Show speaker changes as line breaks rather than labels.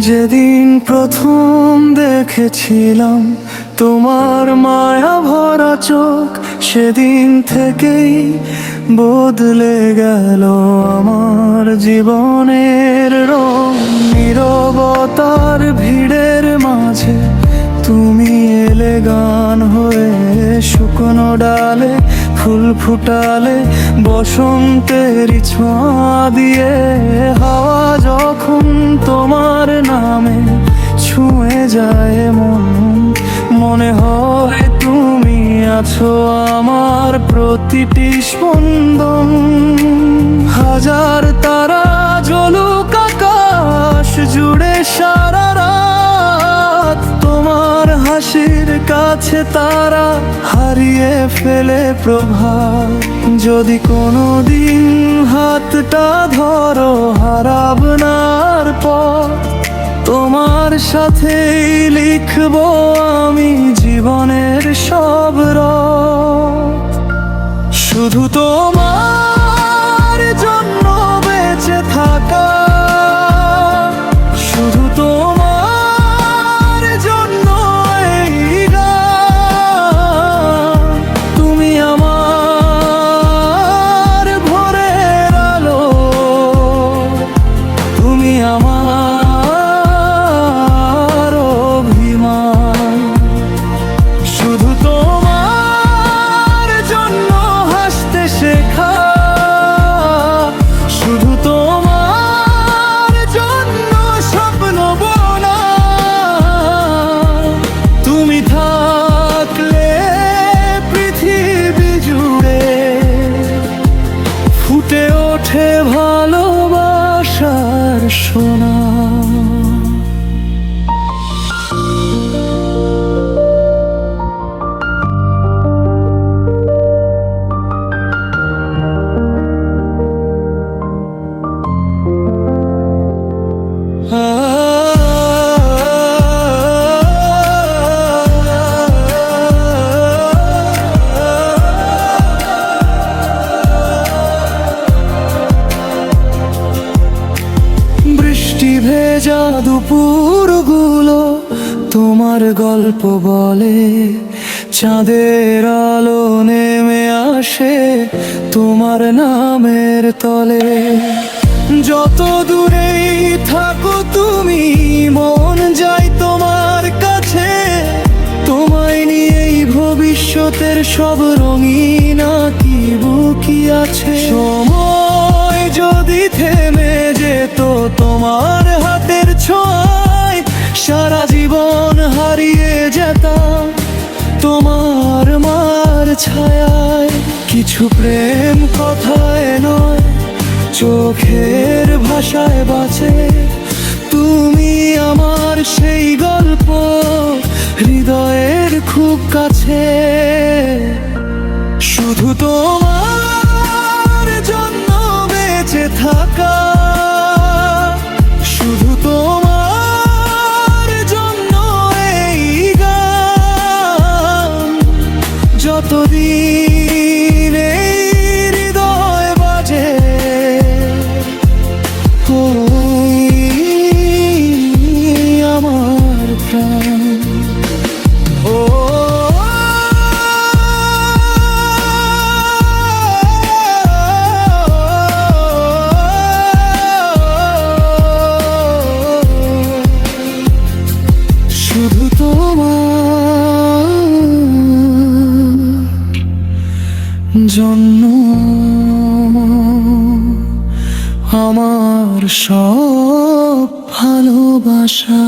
যেদিন প্রথম দেখেছিলাম তোমার মায়া ভরা চোখ, সেদিন থেকেই বদলে গেল আমার জীবনের রং। নীরবতার ভিড়ের মাঝে তুমি এলে গান হয়ে, শুকনো ডালে ফুল ফুটালে বসন্তেরই ছোঁয়া দিয়ে। হাওয়া যখন তোমার নামে ছুঁয়ে যায় মন, মনে হয় তুমি আছো আমার প্রতিটি স্পন্দন। হাজার তারা জ্বলুক আকাশ জুড়ে সারা রাত, তোমার হাসির কাছে তারা হারিয়ে ফেলে প্রভাত। যদি কোনোদিন হাতটা ধরো হারাবনার পর, তোমার সাথেই লিখবো আমি জীবনের সব রব। শুধু তোমার জন্য বেঁচে থাকা, শুধু তোমার জন্য এই গান। তুমি আমার ভোরের আলো, তুমি আমার অভিমান। শুধু তোমার জন্য হাসতে শেখা, শুধু তোমার জন্য স্বপ্ন বোনা। তুমি থাকলে পৃথিবী জুড়ে ফুটে ওঠে ভালোবাসার সোনা। বৃষ্টি ভেজা দুপুরগুলো তোমার গল্প বলে, চাঁদের আলো নেমে আসে তোমার নামের তলে। যত দূরেই থাকো তুমি মন যায় তোমার কাছে, তোমায় নিয়েই ভবিষ্যতের সব রঙিন কি বুকি আছে। সময় যদি থেমে যেত তোমার হাতের ছোঁয়ায়, সারা জীবন হারিয়ে যেতাম তোমার মার ছায়ায়। কিছু প্রেম কথায় নয়, চোখের ভাষায় বাঁচে। তুমি আমার সেই গল্প হৃদয়ের খুব কাছে। শুধু তোমার জন্য বেঁচে থাকা, শুধু তোমার জন্য এই গান। যতদিন এই হৃদয় বাজে, আমার প্রাণ। ও শুধু তোমার জন্য আমার সব ভালোবাসা।